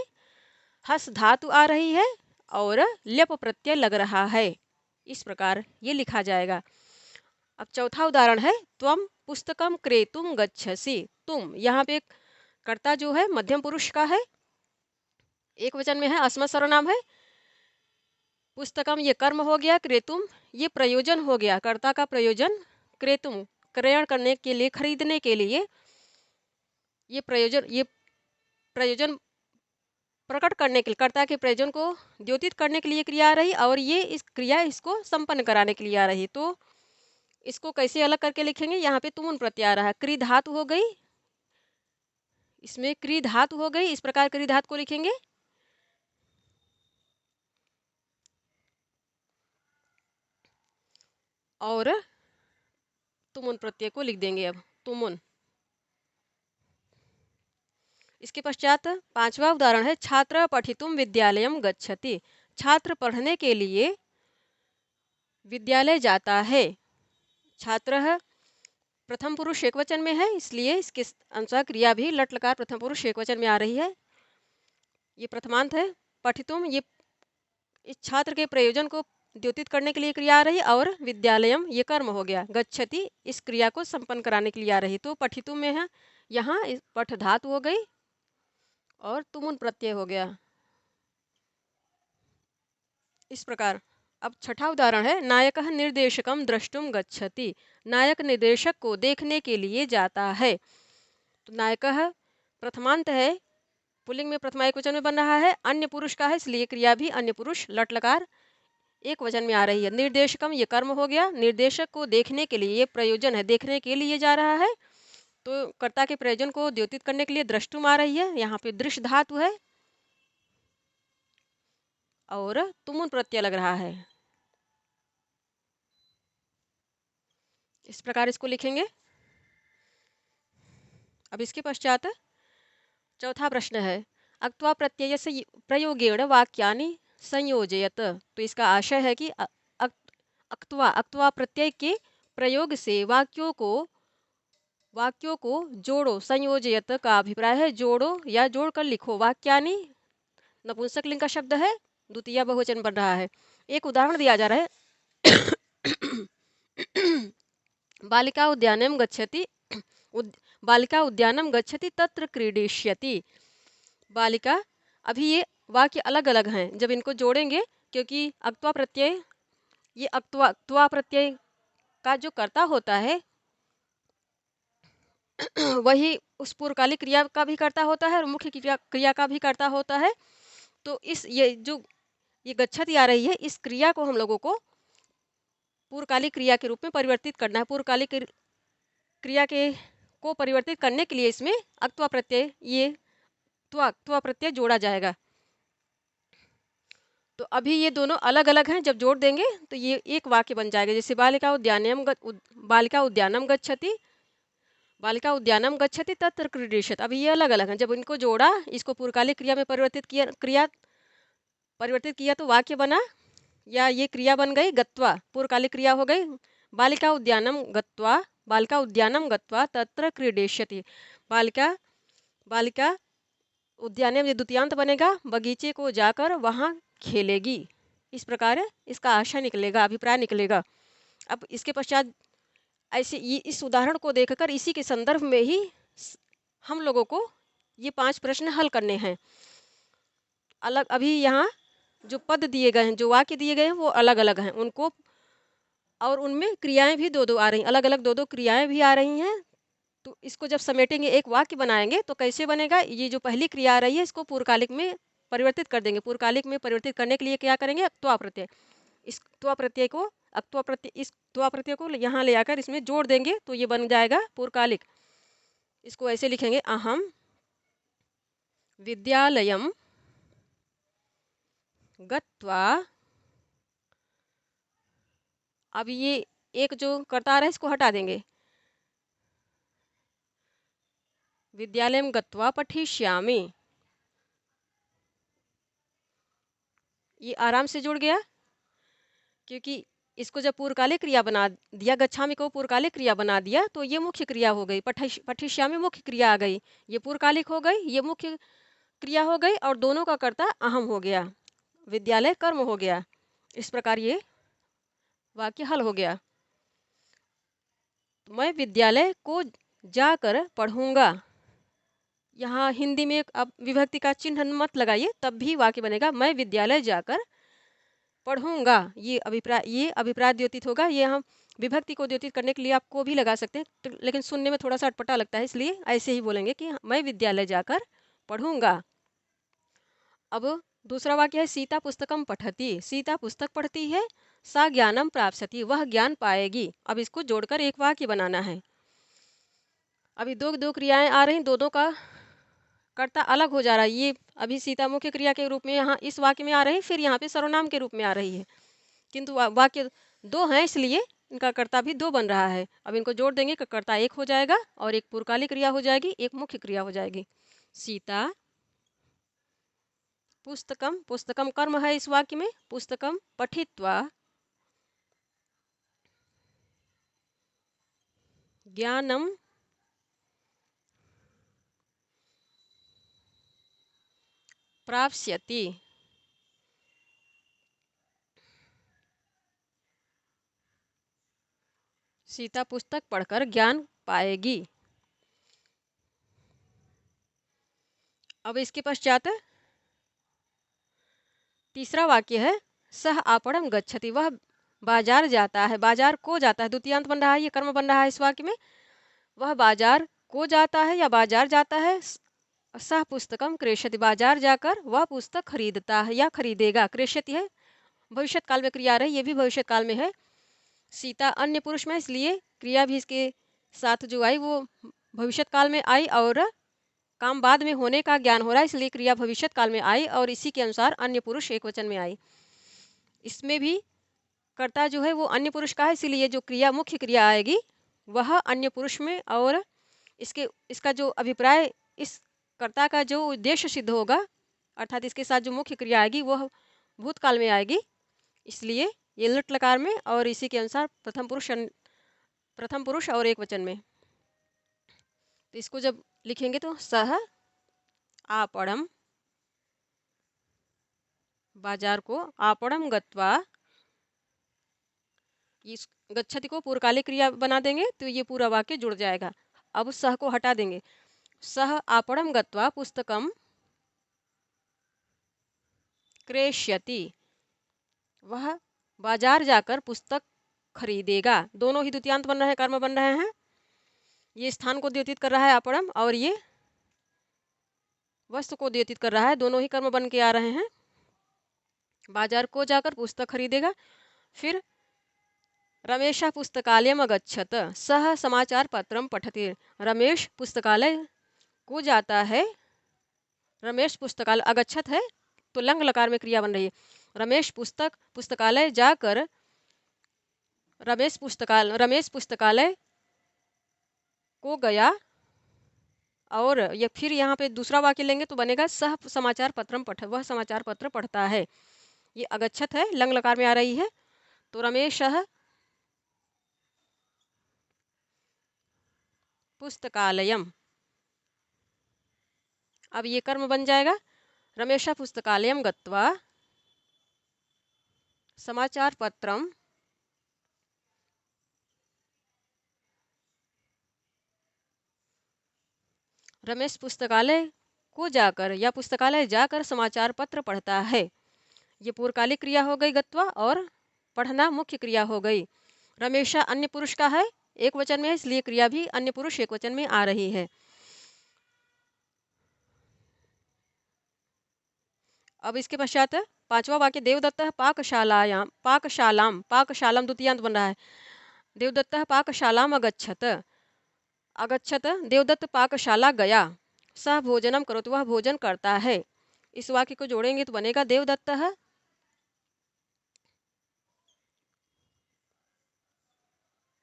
हस धातु आ रही है और ल्यप प्रत्यय लग रहा है। इस प्रकार ये लिखा जाएगा। अब चौथा उदाहरण है त्वम पुस्तकम क्रेतुम गच्छसि। तुम, यहाँ पे कर्ता जो है मध्यम पुरुष का है, एक वचन में है, अस्मत् सर्वनाम है। पुस्तकम ये कर्म हो गया, क्रेतुम ये प्रयोजन हो गया, कर्ता का प्रयोजन। क्रेतुम क्रयण करने के लिए, खरीदने के लिए। ये प्रयोजन प्रकट करने के लिए, कर्ता के प्रयोजन को द्योतित करने के लिए क्रिया आ रही, और ये इस क्रिया इसको संपन्न कराने के लिए आ रही। तो इसको कैसे अलग करके लिखेंगे? यहाँ पे तुमुन प्रत्यय आ रहा है, क्री धातु हो गई, इसमें क्री धातु हो गई। इस प्रकार क्री धातु को लिखेंगे। और तुमुन प्रत्यय को लिख देंगे। अब तुमुन। इसके पश्चात पांचवा उदाहरण है छात्र पठितुम विद्यालयम गच्छति। छात्र पढ़ने के लिए विद्यालय जाता है। छात्र प्रथम पुरुष एकवचन में है, इसलिए इसके अनुसार क्रिया भी लट लकार प्रथम पुरुष एकवचन में आ रही है। ये प्रथमांत है। पठितुम, ये इस छात्र के प्रयोजन को द्योतित करने के लिए क्रिया आ रही, और विद्यालयम ये कर्म हो गया। गच्छति इस क्रिया को संपन्न कराने के लिए आ रही। तो पठितुम में है, यहाँ पठ धातु हो गई और तुमुन प्रत्यय हो गया। इस प्रकार अब छठा उदाहरण है, नायकः निर्देशकम द्रष्टुम गच्छति। नायक निर्देशक को देखने के लिए जाता है। तो नायकः प्रथमांत है, पुल्लिंग में प्रथमा एक वचन में बन रहा है, अन्य पुरुष का है, इसलिए क्रिया भी अन्य पुरुष लट लकार एक वचन में आ रही है। निर्देशकम ये कर्म हो गया। निर्देशक को देखने के लिए, ये प्रयोजन है, देखने के लिए जा रहा है, तो कर्ता के प्रयोजन को द्योतित करने के लिए द्रष्टुम आ रही है। यहाँ पे दृश्य धातु है और तुमुन प्रत्यय लग रहा है। इस प्रकार इसको लिखेंगे। अब इसके पश्चात चौथा प्रश्न है, अक्त्वा प्रत्यय से प्रयोगेण वाक्यानि संयोजयत। तो इसका आशय है कि अक्त्वा प्रत्यय के प्रयोग से वाक्यों को जोड़ो। संयोजयत का अभिप्राय है जोड़ो या जोड़कर लिखो। वाक्यानि नपुंसक लिंग का शब्द है, द्वितीय बहुवचन बन रहा है। एक उदाहरण दिया जा रहा है, बालिका उद्यानम गच्छति, बालिका उद्यानम गच्छति तत्र क्रीडिष्यति। बालिका, अभी ये वाक्य अलग अलग हैं, जब इनको जोड़ेंगे, क्योंकि अक्त्वा प्रत्यय, ये अक्त्वा प्रत्यय का जो कर्ता होता है वही उस पूर्वकालिक क्रिया का भी कर्ता होता है और मुख्य क्रिया का भी कर्ता होता है। तो ये गच्छति आ रही है, इस क्रिया को हम लोगों को पूर्वकालिक क्रिया के रूप में परिवर्तित करना है। पूर्वकालिक क्रिया को परिवर्तित करने के लिए इसमें अक्त्वा प्रत्यय, ये त्वा प्रत्यय जोड़ा जाएगा। तो अभी ये दोनों अलग अलग हैं, जब जोड़ देंगे तो ये एक वाक्य बन जाएगा। जैसे बालिका उद्यानम गच्छति तत्र क्रीडिष्यति। अभी ये अलग अलग हैं, जब इनको जोड़ा, इसको पूर्वकालिक क्रिया में परिवर्तित किया तो वाक्य बना, या ये क्रिया बन गई गत्वा, पूर्वकालिक क्रिया हो गई। बालिका उद्यानम गत्वा तत्र क्रीडिष्यति। बालिका उद्यान में द्वितीयांत बनेगा, बगीचे को जाकर वहाँ खेलेगी। इस प्रकार इसका आशय निकलेगा, अभिप्राय निकलेगा। अब इसके पश्चात ऐसे इस उदाहरण को देखकर इसी के संदर्भ में ही हम लोगों को ये 5 प्रश्न हल करने हैं। अलग, अभी यहाँ जो पद दिए गए हैं, जो वाक्य दिए गए हैं, वो अलग अलग हैं उनको, और उनमें क्रियाएं भी दो दो आ रही, अलग अलग दो क्रियाएं भी आ रही हैं। तो इसको जब समेटेंगे, एक वाक्य बनाएंगे, तो कैसे बनेगा? ये जो पहली क्रिया आ रही है, इसको पूर्वकालिक में परिवर्तित कर देंगे। पूर्वकालिक में परिवर्तित करने के लिए क्या करेंगे? अक्त्वा प्रत्यय, इस त्वा प्रत्यय को यहाँ ले आकर इसमें जोड़ देंगे, तो ये बन जाएगा पूर्वकालिक। इसको ऐसे लिखेंगे, अहम विद्यालयम गत्वा। अब ये एक जो कर्ता आ रहा है, इसको हटा देंगे। विद्यालयम गत्वा पठिष्यामि, ये आराम से जुड़ गया, क्योंकि इसको जब पूर्वकालिक क्रिया बना दिया, गच्छामि को पूर्वकालिक क्रिया बना दिया, तो ये मुख्य क्रिया हो गई। पठिष्यामि मुख्य क्रिया आ गई, ये पूर्वकालिक हो गई, ये मुख्य क्रिया हो गई, और दोनों का कर्ता अहम हो गया, विद्यालय कर्म हो गया। इस प्रकार ये वाक्य हल हो गया। मैं विद्यालय को जाकर पढ़ूंगा, यहाँ हिंदी में अब विभक्ति का चिन्ह मत लगाइए, तब भी वाक्य बनेगा, मैं विद्यालय जाकर पढ़ूंगा। ये अभिप्राय द्योतित होगा। ये हम विभक्ति को द्योतित करने के लिए आपको भी लगा सकते हैं, तो लेकिन सुनने में थोड़ा सा अटपटा लगता है, इसलिए ऐसे ही बोलेंगे कि मैं विद्यालय जाकर पढ़ूंगा। अब दूसरा वाक्य है, सीता पुस्तकम पठती। सीता पुस्तक पढ़ती है, सा ज्ञानम प्राप्स्यति, वह ज्ञान पाएगी। अब इसको जोड़कर एक वाक्य बनाना है। अभी दो क्रियाएं आ रही, दोनों का कर्ता अलग हो जा रहा है। ये अभी सीता मुख्य क्रिया के रूप में यहाँ इस वाक्य में आ रही, फिर यहाँ पे सर्वनाम के रूप में आ रही है, किंतु वाक्य दो हैं, इसलिए इनका कर्ता भी दो बन रहा है। अब इनको जोड़ देंगे, कर्ता एक हो जाएगा, और एक पूर्वकालिक क्रिया हो जाएगी, एक मुख्य क्रिया हो जाएगी। सीता पुस्तकम, पुस्तकम कर्म है इस वाक्य में, पुस्तकम पठित्वा ज्ञानम प्राप्स्यति। सीता पुस्तक पढ़कर ज्ञान पाएगी। अब इसके पश्चात तीसरा वाक्य है सह आपणम गच्छति, वह बाजार जाता है, बाजार को जाता है, द्वितीयांत बन रहा है, ये कर्म बन रहा है इस वाक्य में। वह बाजार को जाता है या बाजार जाता है। सह पुस्तकम क्रेष्यति, बाजार जाकर वह पुस्तक खरीदता है या खरीदेगा। क्रेष्यति है भविष्य काल में क्रिया रही, ये भी भविष्य काल में है। सीता अन्य पुरुष में, इसलिए क्रिया भी इसके साथ जो आई वो भविष्य काल में आई, और काम बाद में होने का ज्ञान हो रहा है, इसलिए क्रिया भविष्य काल में आई, और इसी के अनुसार अन्य पुरुष एक वचन में आई। इसमें भी कर्ता जो है वो अन्य पुरुष का है, इसीलिए जो क्रिया मुख्य क्रिया आएगी वह अन्य पुरुष में, और इसका जो अभिप्राय, इस कर्ता का जो उद्देश्य सिद्ध होगा, अर्थात इसके साथ जो मुख्य क्रिया आएगी वह भूतकाल में आएगी, इसलिए ये लट लकार में, और इसी के अनुसार प्रथम पुरुष और एक वचन में। तो इसको जब लिखेंगे तो सह आपणम, बाजार को, आपणम गत्वा, इस गच्छति को पूर्वकालिक क्रिया बना देंगे तो ये पूरा वाक्य जुड़ जाएगा। अब सह को हटा देंगे। सह आपणम गत्वा पुस्तकम क्रेष्यति, वह बाजार जाकर पुस्तक खरीदेगा। दोनों ही द्वितीयांत बन रहे हैं, कर्म बन रहे हैं। ये स्थान को द्योतित कर रहा है आपणम, और ये वस्तु को द्योतित कर रहा है, दोनों ही कर्म बन के आ रहे हैं। बाजार को जाकर पुस्तक खरीदेगा। फिर रमेश पुस्तकालयम अगच्छत, सह समाचार पत्रम पठति, रमेश पुस्तकालय को जाता है। रमेश पुस्तकालय, अगच्छत है तो लंग लकार में क्रिया बन रही है। रमेश पुस्तकालय जाकर, रमेश पुस्तकालय को गया, और ये फिर यहाँ पे दूसरा वाक्य लेंगे तो बनेगा सह समाचार पत्रम पठ, वह समाचार पत्र पढ़ता है। ये अगच्छत है, लंग लकार में आ रही है, तो रमेश पुस्तकालयम, अब ये कर्म बन जाएगा। रमेश पुस्तकालयम गत्वा समाचार पत्रम रमेश पुस्तकालय को जाकर या पुस्तकालय जाकर समाचार पत्र पढ़ता है। ये पूर्वकालिक क्रिया हो गई गत्वा, और पढ़ना मुख्य क्रिया हो गई। रमेशा अन्य पुरुष का है, एक वचन में है, इसलिए क्रिया भी अन्य पुरुष एक वचन में आ रही है। अब इसके पश्चात पांचवा वाक्य देवदत्त पाकशालाम द्वितीयांत बन रहा है। देवदत्त पाकशालाम अगच्छत, देवदत्त पाकशाला गया। सह भोजनम करोति, वह भोजन करता है। इस वाक्य को जोड़ेंगे तो बनेगा देवदत्त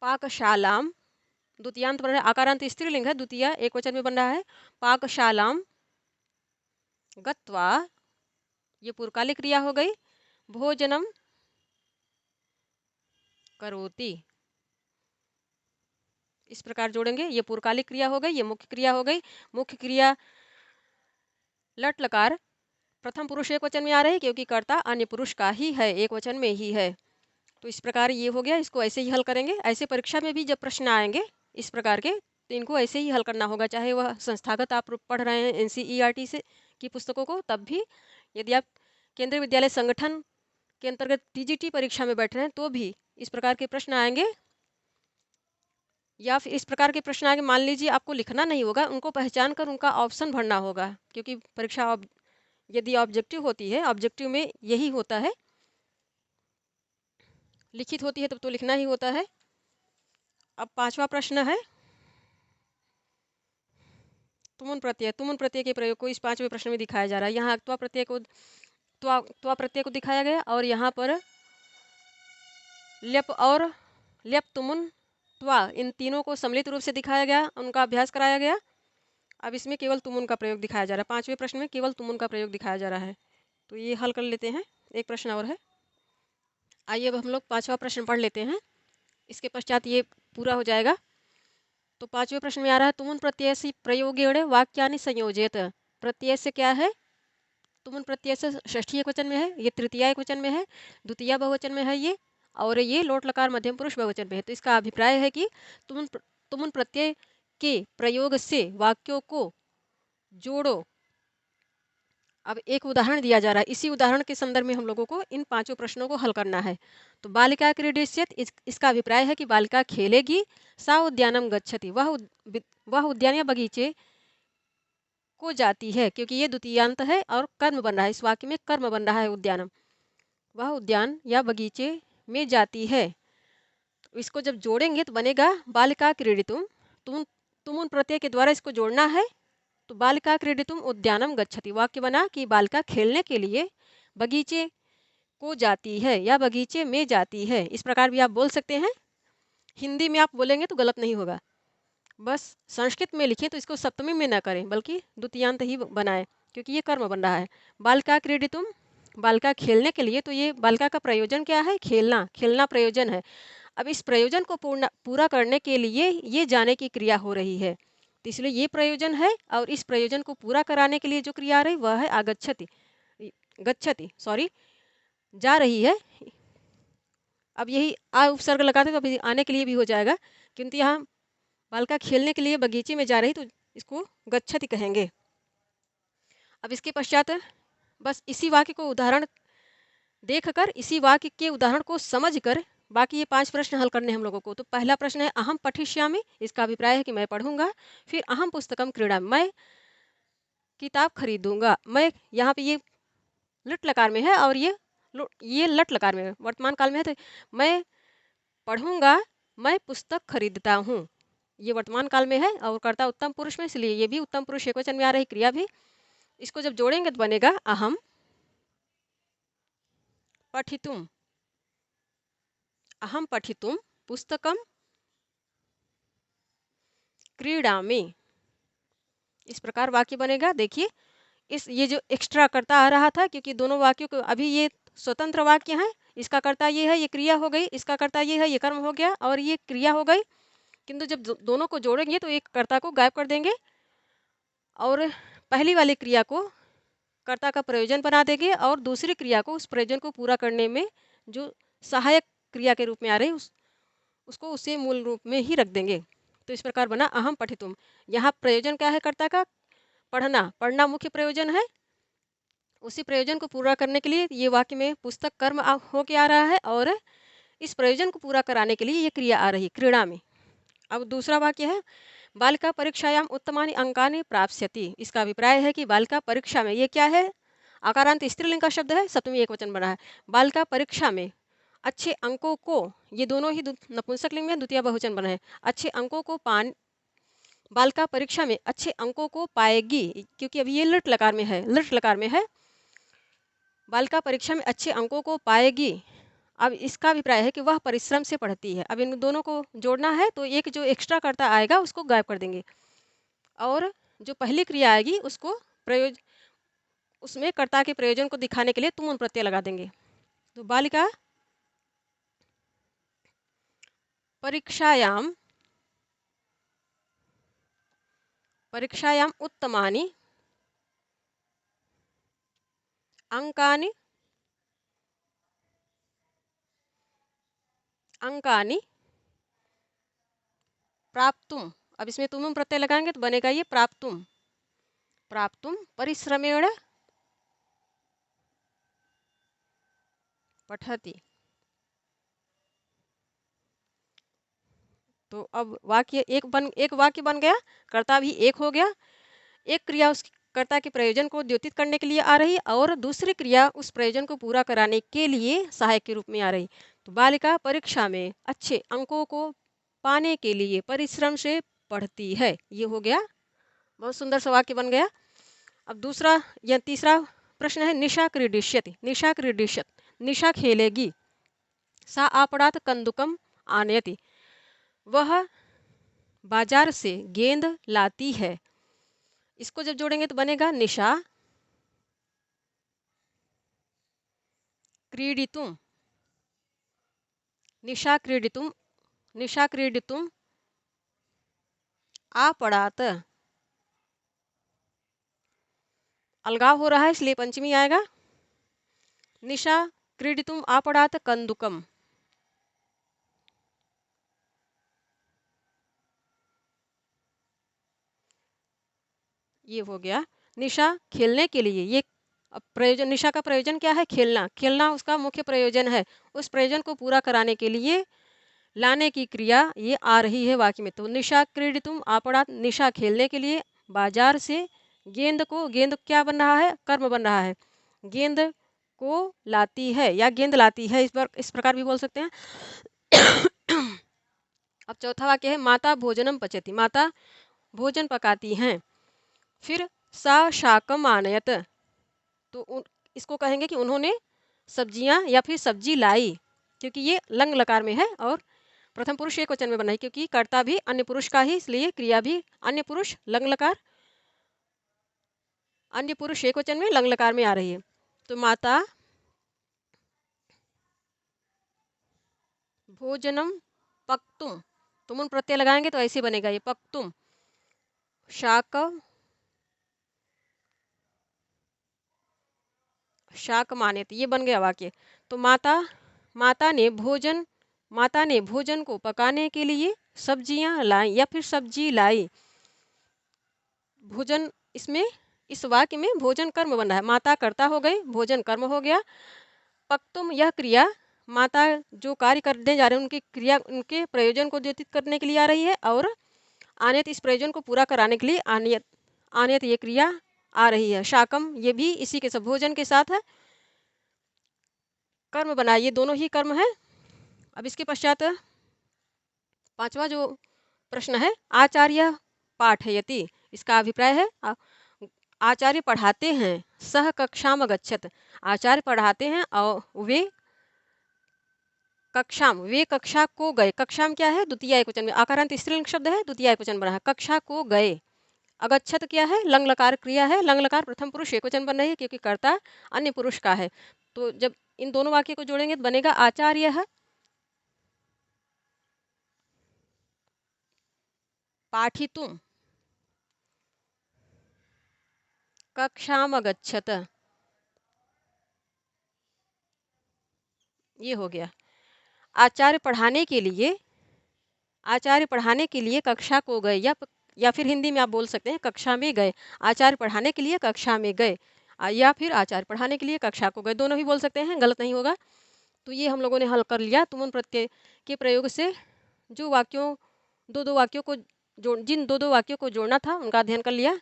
पाकशालाम, द्वितीयांत बन रहा है, आकारांत स्त्रीलिंग है, द्वितीय एक वचन में बन रहा है। पाकशालाम गत्वा, ये पूर्वकालिक क्रिया हो गई। भोजनम करोति, इस प्रकार जोड़ेंगे, ये पूर्वकालिक क्रिया हो गई, ये मुख्य क्रिया हो गई। मुख्य क्रिया लट लकार प्रथम पुरुष एक वचन में आ रही, क्योंकि कर्ता अन्य पुरुष का ही है, एक वचन में ही है। तो इस प्रकार ये हो गया। इसको ऐसे ही हल करेंगे। ऐसे परीक्षा में भी जब प्रश्न आएंगे इस प्रकार के, तो इनको ऐसे ही हल करना होगा, चाहे वह संस्थागत आप पढ़ रहे हैं NCERT से की पुस्तकों को, तब भी यदि आप केंद्रीय विद्यालय संगठन के अंतर्गत TGT परीक्षा में बैठ रहे हैं तो भी इस प्रकार के प्रश्न आएंगे। या फिर इस प्रकार के प्रश्न आएंगे, मान लीजिए आपको लिखना नहीं होगा, उनको पहचान कर उनका ऑप्शन भरना होगा, क्योंकि परीक्षा यदि ऑब्जेक्टिव होती है, ऑब्जेक्टिव में यही होता है, लिखित होती है तब तो लिखना ही होता है। अब पांचवा प्रश्न है तुमुन प्रत्यय के प्रयोग को इस पांचवें प्रश्न में दिखाया जा रहा है। यहाँ त्वा प्रत्यय को दिखाया गया, और यहाँ पर ल्यप और ल्यप तुमुन त्वा, इन तीनों को सम्मिलित रूप से दिखाया गया, उनका अभ्यास कराया गया। अब इसमें केवल तुमुन का प्रयोग दिखाया जा रहा है। पांचवें प्रश्न में केवल तुमुन का प्रयोग दिखाया जा रहा है, तो ये हल कर लेते हैं। एक प्रश्न और है, आइए अब हम लोग पांचवा प्रश्न पढ़ लेते हैं, इसके पश्चात ये पूरा हो जाएगा। तो पांचवें प्रश्न में आ रहा है तुमुन प्रत्यय से प्रयोगेण वाक्यानि संयोजयत। प्रत्यय से क्या है? तुमुन प्रत्यय से षष्ठी एकवचन में है, ये तृतीया एकवचन में है, द्वितीया बहुवचन में है ये, और ये लोट लकार मध्यम पुरुष बहुवचन में है। तो इसका अभिप्राय है कि तुमुन प्रत्यय के प्रयोग से वाक्यों को जोड़ो। अब एक उदाहरण दिया जा रहा है, इसी उदाहरण के संदर्भ में हम लोगों को इन पांचों प्रश्नों को हल करना है। तो बालिका क्रीडिष्यत, इसका अभिप्राय है कि बालिका खेलेगी। सा उद्यानम गच्छति, वह उद्यान या बगीचे को जाती है, क्योंकि ये द्वितीयांत है और कर्म बन रहा है, इस वाक्य में कर्म बन रहा है उद्यानम। वह उद्यान या बगीचे में जाती है। तो इसको जब जोड़ेंगे तो बनेगा बालिका क्रीडितुम। तुम उन प्रत्यय के द्वारा इसको जोड़ना है। तो बालिका क्रीडितुम उद्यानम गच्छति, वाक्य बना कि बालिका खेलने के लिए बगीचे को जाती है या बगीचे में जाती है। इस प्रकार भी आप बोल सकते हैं। हिंदी में आप बोलेंगे तो गलत नहीं होगा, बस संस्कृत में लिखें तो इसको सप्तमी में ना करें बल्कि द्वितीयांत ही बनाएं, क्योंकि ये कर्म बन रहा है। बालिका क्रीडितुम, बालिका खेलने के लिए, तो ये बालिका का प्रयोजन क्या है? खेलना, खेलना प्रयोजन है। अब इस प्रयोजन को पूरा करने के लिए ये जाने की क्रिया हो रही है, तो इसलिए ये प्रयोजन है, और इस प्रयोजन को पूरा कराने के लिए जो क्रिया आ रही वह है आगच्छति, गच्छति सॉरी, जा रही है। अब यही आ उपसर्ग लगाते तो अभी आने के लिए भी हो जाएगा, किंतु यहाँ बालिका खेलने के लिए बगीचे में जा रही तो इसको गच्छति कहेंगे। अब इसके पश्चात बस इसी वाक्य को उदाहरण देखकर, इसी वाक्य के उदाहरण को समझकर बाकी ये 5 प्रश्न हल करने हम लोगों को। तो पहला प्रश्न है अहम पठिष्यामि, इसका अभिप्राय है कि मैं पढ़ूंगा। फिर अहम पुस्तकम क्रीडामि, मैं किताब खरीदूंगा। मैं, यहाँ पे ये लट लकार में है और ये लट लकार में है, वर्तमान काल में है, तो मैं पढ़ूंगा, मैं पुस्तक खरीदता हूँ, ये वर्तमान काल में है और कर्ता उत्तम पुरुष में, इसलिए ये भी उत्तम पुरुष एकवचन में आ रही क्रिया भी। इसको जब जोड़ेंगे तो बनेगा अहम पठितुम, अहम पठितुम पुस्तकम क्रीडामि। इस प्रकार वाक्य बनेगा। देखिए, इस ये जो एक्स्ट्रा कर्ता आ रहा था, क्योंकि दोनों वाक्यों को अभी ये स्वतंत्र वाक्य हैं, इसका कर्ता ये है, ये क्रिया हो गई, इसका कर्ता ये है, ये कर्म हो गया और ये क्रिया हो गई। किंतु जब दोनों को जोड़ेंगे तो एक कर्ता को गायब कर देंगे और पहली वाली क्रिया को कर्ता का प्रयोजन बना देंगे और दूसरी क्रिया को उस प्रयोजन को पूरा करने में जो सहायक क्रिया के रूप में आ रही उसको उसे मूल रूप में ही रख देंगे। तो इस प्रकार बना अहम पठितुम। यहाँ प्रयोजन क्या है कर्ता का? पढ़ना, पढ़ना मुख्य प्रयोजन है। उसी प्रयोजन को पूरा करने के लिए ये वाक्य में पुस्तक कर्म होके आ रहा है और इस प्रयोजन को पूरा कराने के लिए ये क्रिया आ रही क्रीड़ा में। अब दूसरा वाक्य है बालिका परीक्षायाम उत्तमानि अंकानि प्राप्स्यति। इसका अभिप्राय है कि बालिका परीक्षा में, ये क्या है? आकारांत स्त्रीलिंग का शब्द है, सप्तमी एकवचन बना है। बालिका परीक्षा में अच्छे अंकों को, ये दोनों ही नपुंसक लिंग में द्वितीय बहुवचन बना है, अच्छे अंकों को बालिका परीक्षा में अच्छे अंकों को पाएगी, क्योंकि अभी ये लट लकार में है, लट लकार में है। बालिका परीक्षा में अच्छे अंकों को पाएगी। अब इसका अभिप्राय है कि वह परिश्रम से पढ़ती है। अब इन दोनों को जोड़ना है तो एक जो एक्स्ट्रा कर्ता आएगा उसको गायब कर देंगे और जो पहली क्रिया आएगी उसको उसमें कर्ता के प्रयोजन को दिखाने के लिए तुम प्रत्यय लगा देंगे। तो बालिका परीक्षायाम उत्तमानि अंकानि प्राप्तुम। अब इसमें तुम प्रत्यय लगाएंगे तो बनेगा ये प्राप्तुम, प्राप्तुम परिश्रमेण पठति। तो अब एक वाक्य बन गया, कर्ता भी एक हो गया। एक क्रिया उस कर्ता के प्रयोजन को द्योतित करने के लिए आ रही और दूसरी क्रिया उस प्रयोजन को पूरा कराने के लिए सहायक के रूप में आ रही। तो बालिका परीक्षा में अच्छे अंकों को पाने के लिए परिश्रम से पढ़ती है, ये हो गया। बहुत सुंदर सा वाक्य बन गया। अब दूसरा या तीसरा प्रश्न है निशा क्रीडिष्यति। निशा क्रीडिष्यत, निशा खेलेगी। सा आपणात कंदुकम आनयति, वह बाजार से गेंद लाती है। इसको जब जोड़ेंगे तो बनेगा निशा क्रीडितुम, निशा क्रीडितुम, निशा क्रीडितुम आपड़ात, अलगाव हो रहा है इसलिए पंचमी आएगा। निशा क्रीडितुम आपड़ात कंदुकम, ये हो गया। निशा खेलने के लिए, ये प्रयोजन, निशा का प्रयोजन क्या है? खेलना, खेलना उसका मुख्य प्रयोजन है। उस प्रयोजन को पूरा कराने के लिए लाने की क्रिया ये आ रही है वाक्य में। तो निशा क्रीडितुम आपड़ात, निशा खेलने के लिए बाजार से गेंद को, गेंद क्या बन रहा है? कर्म बन रहा है। गेंद को लाती है या गेंद लाती है, इस प्रकार भी बोल सकते हैं। अब चौथा वाक्य है माता भोजनम पचती, माता भोजन पकाती हैं। फिर सा शाकम आनयत, तो इसको कहेंगे कि उन्होंने सब्जियां या फिर सब्जी लाई, क्योंकि ये लंग लकार में है और प्रथम पुरुष एक वचन में बना है, क्योंकि कर्ता भी अन्य पुरुष का ही, इसलिए क्रिया भी अन्य पुरुष लंग लकार, अन्य पुरुष एक वचन में लंग लकार में आ रही है। तो माता भोजनम पक्तुम, तुम प्रत्यय लगाएंगे तो ऐसे बनेगा ये पक्तुम, शाक शाक मानेत, ये बन गया वाक्य। तो माता ने भोजन को पकाने के लिए सब्जियां लाई या फिर सब्जी लाई। भोजन, इसमें इस वाक्य में भोजन कर्म बन रहा है, माता कर्ता हो गई, भोजन कर्म हो गया। पक्तुम यह क्रिया माता जो कार्य करने जा रहे हैं उनकी क्रिया, उनके प्रयोजन को द्योतित करने के लिए आ रही है, और आनियत इस प्रयोजन को पूरा कराने के लिए आनियत, आनियत ये क्रिया आ रही है। शाकम ये भी इसी के सब भोजन के साथ है, कर्म बना, ये दोनों ही कर्म है। अब इसके पश्चात पांचवा जो प्रश्न है, आचार्य पाठयति, इसका अभिप्राय है आचार्य पढ़ाते हैं, सह कक्षाम गच्छत, आचार्य पढ़ाते हैं और वे कक्षाम, वे कक्षा को गए। कक्षाम क्या है? द्वितीय एकवचन में, आकारांत स्त्रीलिंग शब्द है, द्वितीय एकवचन बना है, कक्षा को गए। अगच्छत क्या है? लंग लकार क्रिया है, लंग लकार प्रथम पुरुष एकवचन बन रही है क्योंकि कर्ता अन्य पुरुष का है। तो जब इन दोनों वाक्य को जोड़ेंगे तो बनेगा आचार्य है पाठितुम कक्षाम अगच्छत, ये हो गया। आचार्य पढ़ाने के लिए, आचार्य पढ़ाने के लिए कक्षा को गए, या फिर हिंदी में आप बोल सकते हैं कक्षा में गए। आचार्य पढ़ाने के लिए कक्षा में गए, या फिर आचार्य पढ़ाने के लिए कक्षा को गए, दोनों ही बोल सकते हैं, गलत नहीं होगा। तो ये हम लोगों ने हल कर लिया तुमुन प्रत्यय के प्रयोग से। जो वाक्यों, दो वाक्यों को जिन दो वाक्यों को जोड़ना था उनका अध्ययन कर लिया।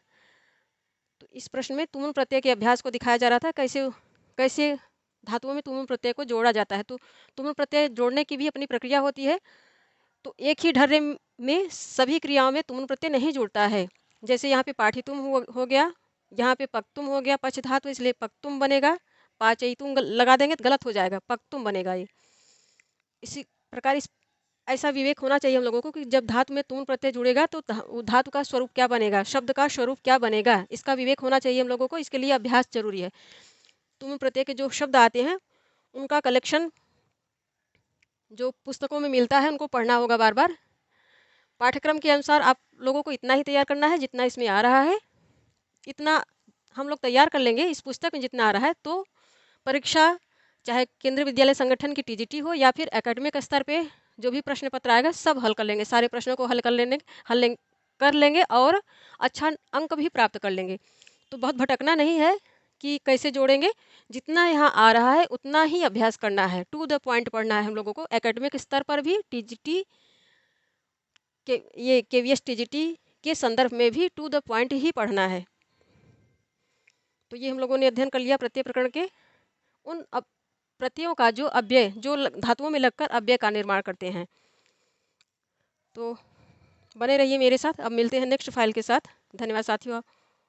तो इस प्रश्न में तुमुन प्रत्यय के अभ्यास को दिखाया जा रहा था, कैसे कैसे धातुओं में तुमुन प्रत्यय को जोड़ा जाता है। तो तुमुन प्रत्यय जोड़ने की भी अपनी प्रक्रिया होती है। तो एक ही ढर्रे में सभी क्रियाओं में तुमुन प्रत्यय नहीं जुड़ता है। जैसे यहाँ पे पाठितुम हो गया, यहाँ पे पक्तुम हो गया, पक्ष धातु, इसलिए पक्तुम बनेगा। पाचयितुम लगा देंगे तो गलत हो जाएगा, पक्तुम बनेगा ये। इसी प्रकार ऐसा विवेक होना चाहिए हम लोगों को कि जब धातु में तुमुन प्रत्यय जुड़ेगा तो धातु का स्वरूप क्या बनेगा, शब्द का स्वरूप क्या बनेगा, इसका विवेक होना चाहिए हम लोगों को। इसके लिए अभ्यास जरूरी है। तुमुन प्रत्यय के जो शब्द आते हैं उनका कलेक्शन जो पुस्तकों में मिलता है उनको पढ़ना होगा बार बार। पाठ्यक्रम के अनुसार आप लोगों को इतना ही तैयार करना है जितना इसमें आ रहा है, इतना हम लोग तैयार कर लेंगे इस पुस्तक में जितना आ रहा है। तो परीक्षा चाहे केंद्रीय विद्यालय संगठन की टीजीटी हो या फिर एकेडमिक स्तर पे जो भी प्रश्न पत्र आएगा सब हल कर लेंगे, सारे प्रश्नों को हल कर लेंगे और अच्छा अंक भी प्राप्त कर लेंगे। तो बहुत भटकना नहीं है कि कैसे जोड़ेंगे, जितना यहाँ आ रहा है उतना ही अभ्यास करना है, टू द पॉइंट पढ़ना है हम लोगों को। एकेडमिक स्तर पर भी टीजीटी के, ये केवीएस टीजीटी के संदर्भ में भी टू द पॉइंट ही पढ़ना है। तो ये हम लोगों ने अध्ययन कर लिया प्रत्यय प्रकरण के उन प्रत्ययों का जो अव्यय, जो धातुओं में लगकर अव्यय का निर्माण करते हैं। तो बने रहिए मेरे साथ, अब मिलते हैं नेक्स्ट फाइल के साथ। धन्यवाद साथियों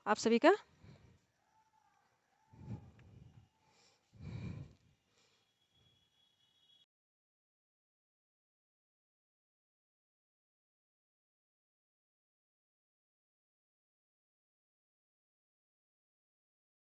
आप सभी का।